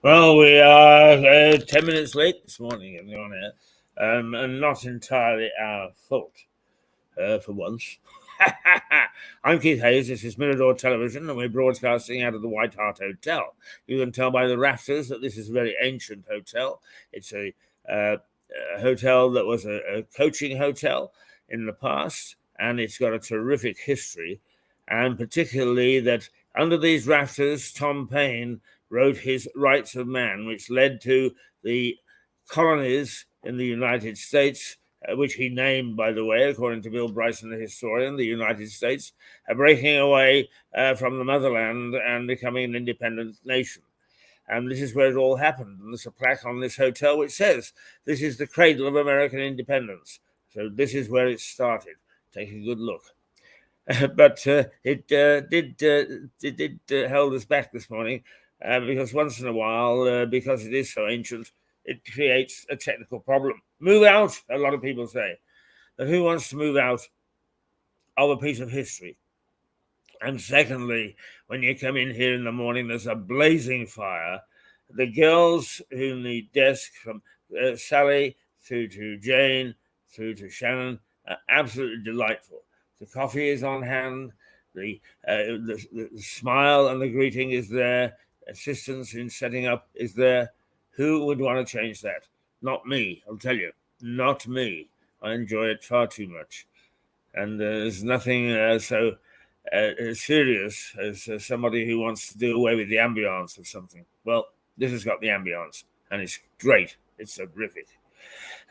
Well, we are 10 minutes late this morning getting on here, and not entirely our fault, for once. I'm Keith Hayes. This is Mirador Television, and we're broadcasting out of the White Hart Hotel. You can tell by the rafters that this is a very ancient hotel. It's a hotel that was a coaching hotel in the past, and it's got a terrific history, and particularly that under these rafters, Tom Paine wrote his Rights of Man, which led to the colonies in the United States, which he named, by the way, according to Bill Bryson, the historian, the United States, breaking away from the motherland and becoming an independent nation. And this is where it all happened. And there's a plaque on this hotel which says, "This is the cradle of American independence." So this is where it started. Take a good look. But it did hold us back this morning because once in a while, because it is so ancient, it creates a technical problem. Move out, a lot of people say. But who wants to move out of a piece of history? And secondly, when you come in here in the morning, there's a blazing fire. The girls in the desk, from Sally through to Jane, through to Shannon, are absolutely delightful. The coffee is on hand. The smile and the greeting is there. Assistance in setting up is there. Who would want to change that? Not me, I'll tell you. Not me. I enjoy it far too much. And there's nothing so serious as somebody who wants to do away with the ambience of something. Well, this has got the ambience, and it's great. It's terrific.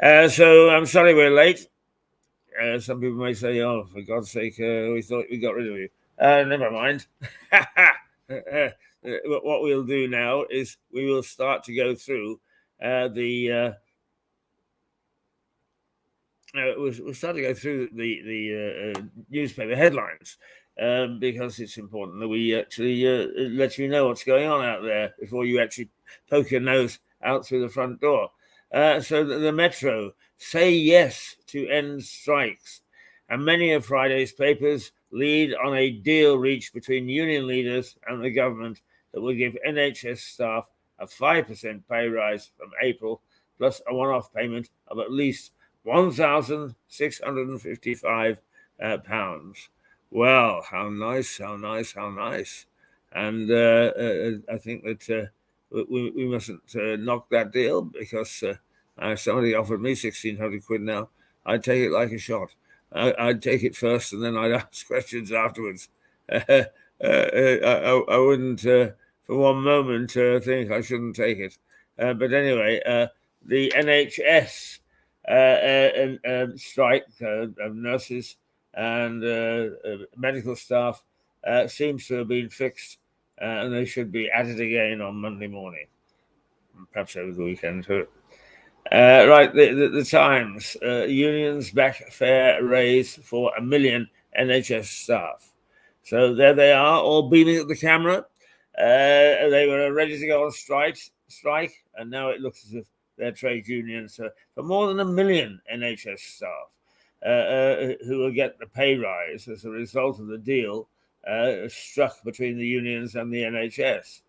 So I'm sorry we're late. Some people may say, "Oh, for God's sake, we thought we got rid of you." Never mind. What we'll do now is we will start to go through we'll start to go through the newspaper headlines because it's important that we actually let you know what's going on out there before you actually poke your nose out through the front door. So the Metro say yes to end strikes, and many of Friday's papers lead on a deal reached between union leaders and the government that will give NHS staff a 5% pay rise from April, plus a one-off payment of at least £1,655. Well, how nice, how nice, how nice. And I think that we mustn't knock that deal because somebody offered me 1,600 quid now. I'd take it like a shot. I'd take it first and then I'd ask questions afterwards. I wouldn't for one moment think I shouldn't take it. But anyway, the NHS strike of nurses and medical staff seems to have been fixed, and they should be at it again on Monday morning, perhaps over the weekend too. Right, the Times. Unions back fare raise for 1 million NHS staff. So there they are, all beaming at the camera. They were ready to go on strike, and now it looks as if their trade unions for more than 1 million NHS staff who will get the pay rise as a result of the deal struck between the unions and the NHS.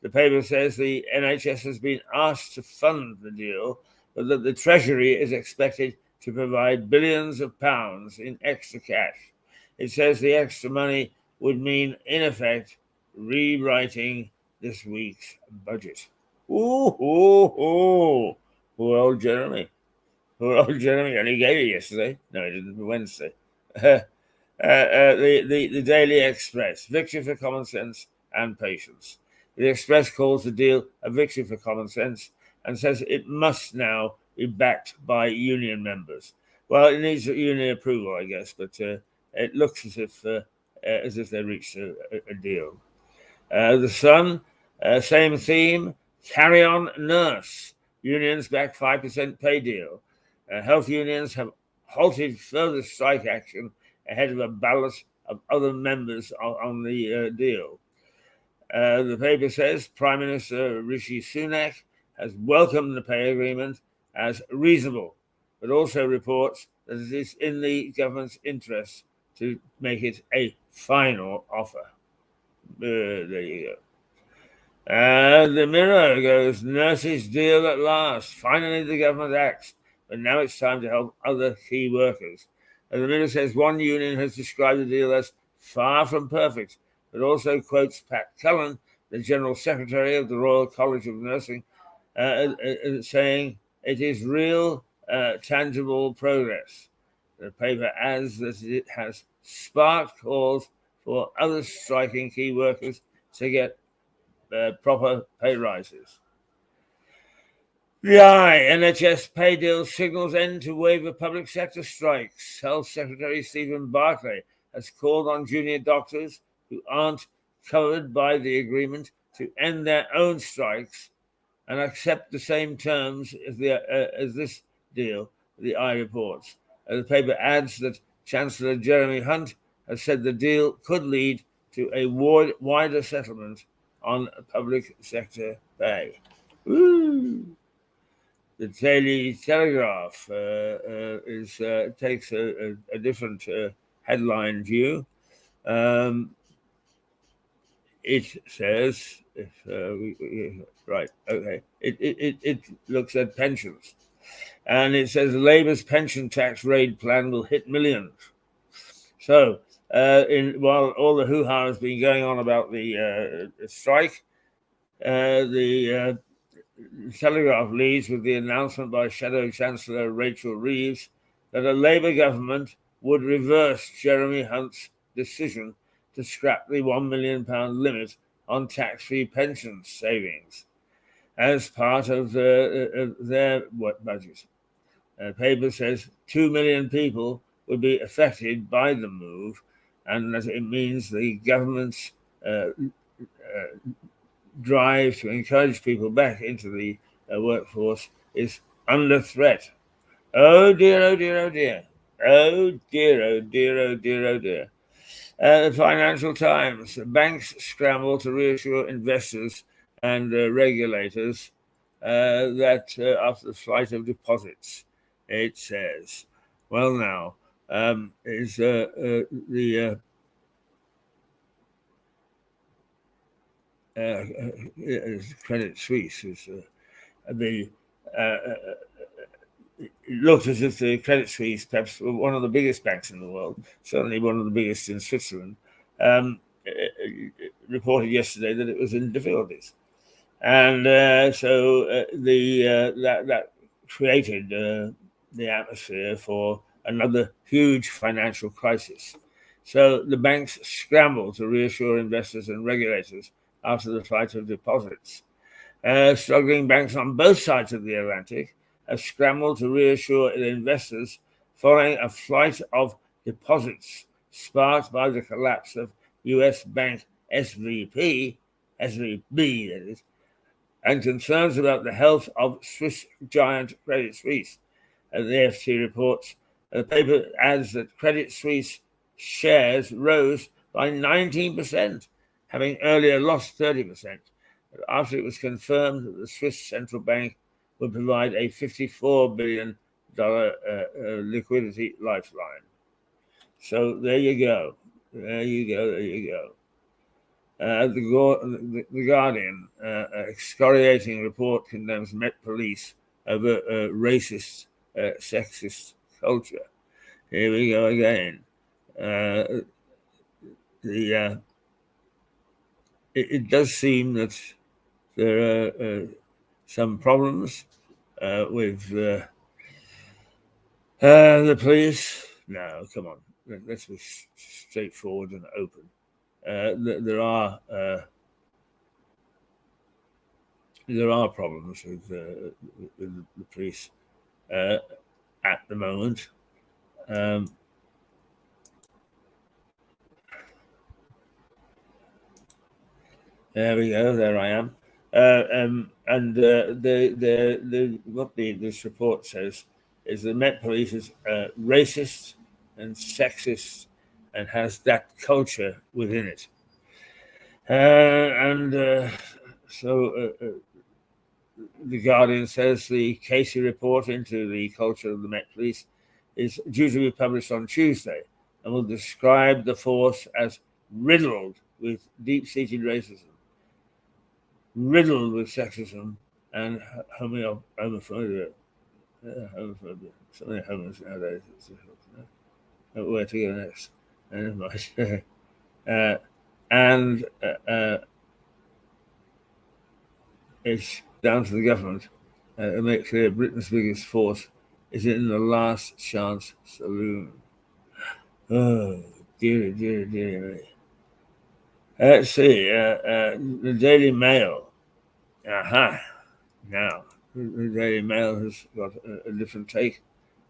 The paper says the NHS has been asked to fund the deal, but that the Treasury is expected to provide billions of pounds in extra cash. It says the extra money would mean, in effect, rewriting this week's budget. Poor old Jeremy. Poor old Jeremy. And he gave it yesterday. No, he didn't. Wednesday. The Daily Express. Victory for common sense and patience. The Express calls the deal a victory for common sense and says it must now be backed by union members. Well, it needs union approval, I guess, but it looks as if they reached a deal. The Sun, same theme. Carry on, nurse. Unions back 5% pay deal. Health unions have halted further strike action ahead of a ballot of other members on the deal. The paper says Prime Minister Rishi Sunak has welcomed the pay agreement as reasonable, but also reports that it is in the government's interest to make it a final offer. There you The Mirror goes, nurses deal at last. Finally, the government acts, but now it's time to help other key workers. And the Mirror says one union has described the deal as far from perfect, but also quotes Pat Cullen, the General Secretary of the Royal College of Nursing, saying it is real, tangible progress. The paper adds that it has sparked calls for other striking key workers to get proper pay rises. The NHS pay deal signals end to wave of public sector strikes. Health Secretary Stephen Barclay has called on junior doctors who aren't covered by the agreement to end their own strikes and accept the same terms as this deal, the reports. The paper adds that Chancellor Jeremy Hunt has said the deal could lead to a wider settlement on public sector pay. Woo! The Daily Telegraph takes a different headline view. It says, it looks at pensions, and it says Labour's pension tax raid plan will hit millions. So, while all the hoo-ha has been going on about the strike, the Telegraph leads with the announcement by Shadow Chancellor Rachel Reeves that a Labour government would reverse Jeremy Hunt's decision to scrap the £1 million limit on tax-free pension savings as part of their budget. The paper says 2 million people would be affected by the move, and that it means the government's drive to encourage people back into the workforce is under threat. Oh dear, oh dear, oh dear. Oh dear, oh dear, oh dear, oh dear. The Financial Times, banks scramble to reassure investors and regulators that after the flight of deposits, it says. Well, now, is the Credit Suisse is it looked as if the Credit Suisse, perhaps one of the biggest banks in the world, certainly one of the biggest in Switzerland, reported yesterday that it was in difficulties, and so that created the atmosphere for another huge financial crisis. So the banks scrambled to reassure investors and regulators after the flight of deposits. Struggling banks on both sides of the Atlantic have scrambled to reassure investors following a flight of deposits sparked by the collapse of US bank SVB, that is, and concerns about the health of Swiss giant Credit Suisse. As the FT reports, the paper adds that Credit Suisse shares rose by 19%, having earlier lost 30%, after it was confirmed that the Swiss central bank would provide a $54 billion liquidity lifeline. So there you go. The Guardian, excoriating report condemns Met Police over racist, sexist culture. Here we go again. It does seem that there are some problems with the police. No, come on. Let's be straightforward and open. There are problems with the police at the moment. There we go. There I am. And what this report says is the Met Police is racist and sexist and has that culture within it. So the Guardian says the Casey report into the culture of the Met Police is due to be published on Tuesday and will describe the force as riddled with deep-seated racism. riddled with sexism and homophobia. Homophobia. So many homos nowadays. It's difficult to know where to go next. And it's down to the government to make clear Britain's biggest force is in the last chance saloon. Oh, dear me. Let's see. The Daily Mail. Aha. Now, the Daily Mail has got a different take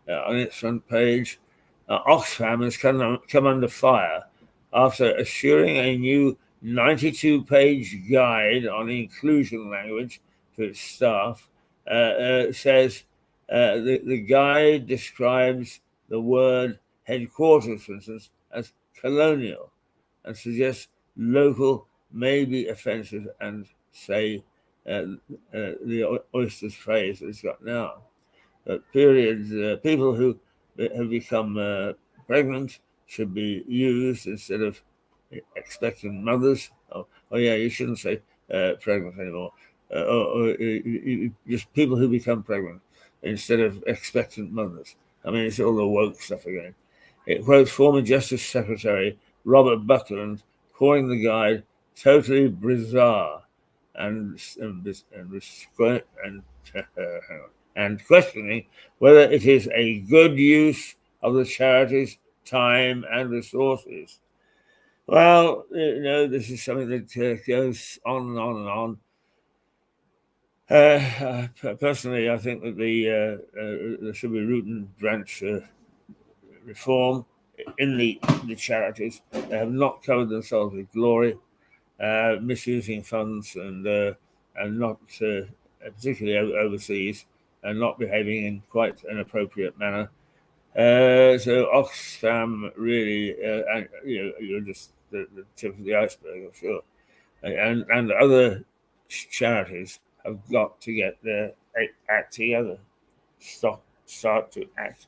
on its front page. Oxfam has come under fire after assuring a new 92-page guide on inclusion language to its staff. Says the guide describes the word headquarters, for instance, as colonial, and suggests local may be offensive and say the oysters phrase that it's got now. People who have become pregnant should be used instead of expectant mothers. Oh yeah, you shouldn't say pregnant anymore. Just people who become pregnant instead of expectant mothers. I mean, it's all the woke stuff again. It quotes former Justice Secretary Robert Buckland calling the guide totally bizarre and and questioning whether it is a good use of the charity's time and resources. Well, this is something that goes on and on and on. Personally, I think that there should be root and branch reform in the charities. They have not covered themselves with glory, misusing funds and not particularly overseas, and not behaving in quite an appropriate manner. So Oxfam really, you're just the tip of the iceberg, I'm sure. And other charities have got to get their act together, start to act.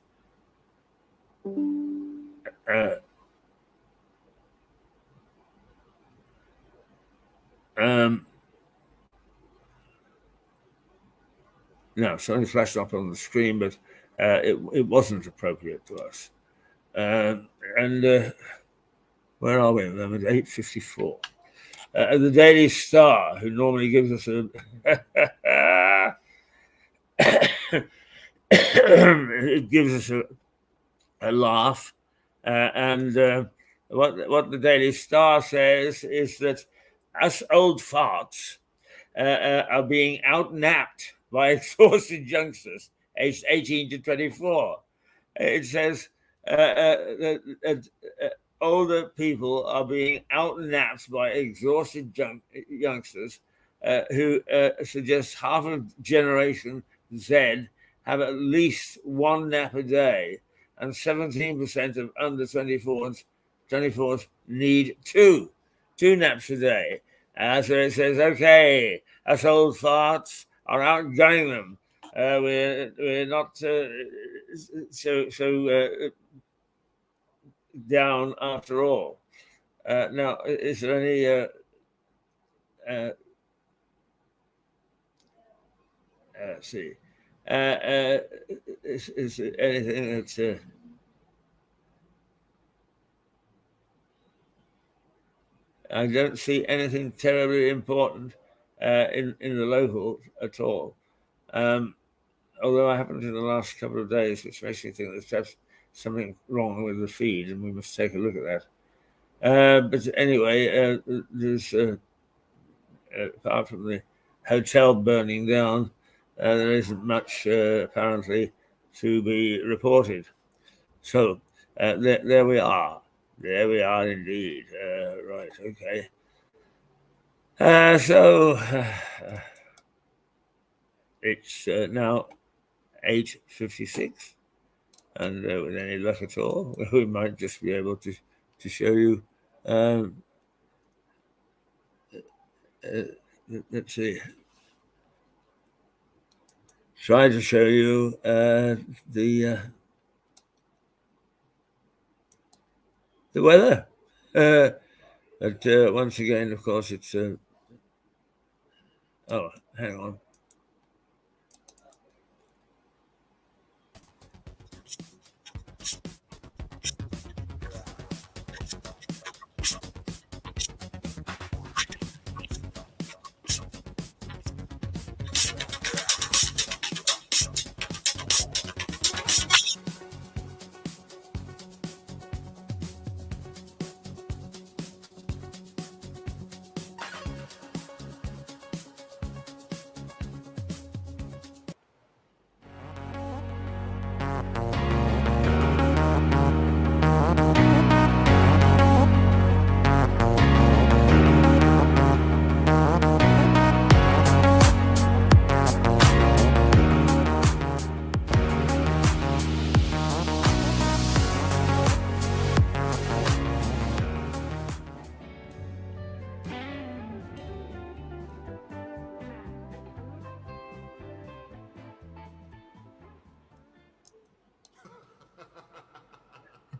Now, something flashed up on the screen, but it wasn't appropriate to us. And where are we at the moment? 8:54. The Daily Star, who normally gives us it gives us a laugh, and what the Daily Star says is that us old farts are being outnapped by exhausted youngsters aged 18 to 24. It says that older people are being outnapped by exhausted youngsters who suggest half of Generation Z have at least one nap a day, and 17% of under 24s need two naps a day. So it says, okay, us old farts are outgunning them. We're not so down after all. Now, is there any let's see, is there anything that's I don't see anything terribly important in the local at all. Although I happened in the last couple of days, which makes me think there's perhaps something wrong with the feed, and we must take a look at that. But anyway, there's apart from the hotel burning down, there isn't much apparently to be reported. So there we are. There we are indeed. Right, okay. So it's now 8:56, and with any luck at all, we might just be able to show you. Let's see. Try to show you the weather. But once again, of course, it's Oh, hang on.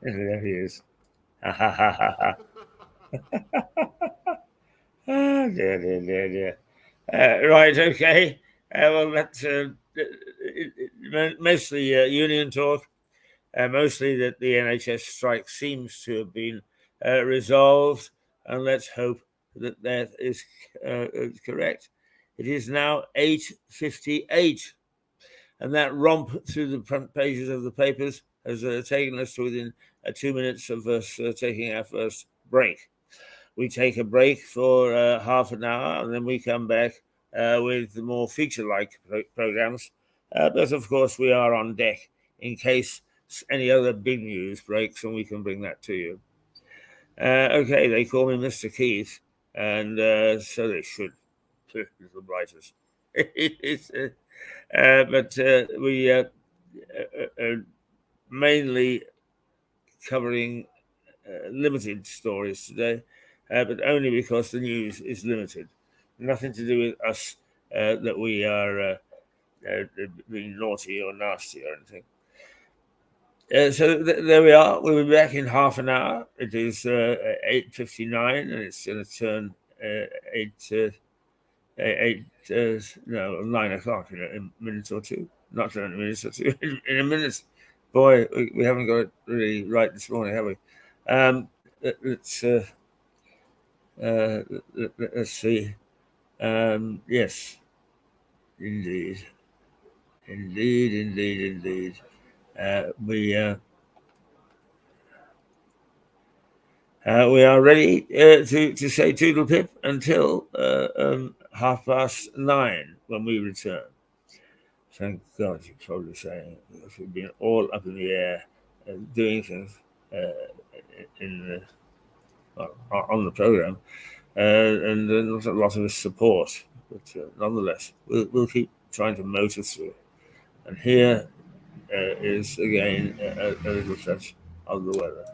There he is. Ha ha ha ha ha. Oh, dear, dear, dear, dear. Right, okay. Well, that's mostly union talk. Mostly that the NHS strike seems to have been resolved, and let's hope that that is correct. It is now 8:58, and that romp through the front pages of the papers has taken us to within 2 minutes of us taking our first break. We take a break for half an hour, and then we come back with the more feature-like programs. But of course, we are on deck in case any other big news breaks, and we can bring that to you. Okay, they call me Mr. Keith, and so they should, little writers. But we are mainly covering limited stories today, but only because the news is limited. Nothing to do with us that we are being naughty or nasty or anything. So there we are. We'll be back in half an hour. It is 8:59, and it's going to turn 9 o'clock in a minute or two. Not in a minute or two. In a minute. Boy, we haven't got it really right this morning, have we? Let's see. Yes, indeed. We are ready to say toodle pip until 9:30 when we return. Thank God, you're probably saying, because we've been all up in the air doing things on the program, and not a lot of support. But nonetheless, we'll keep trying to motor through. And here is again a little touch of the weather.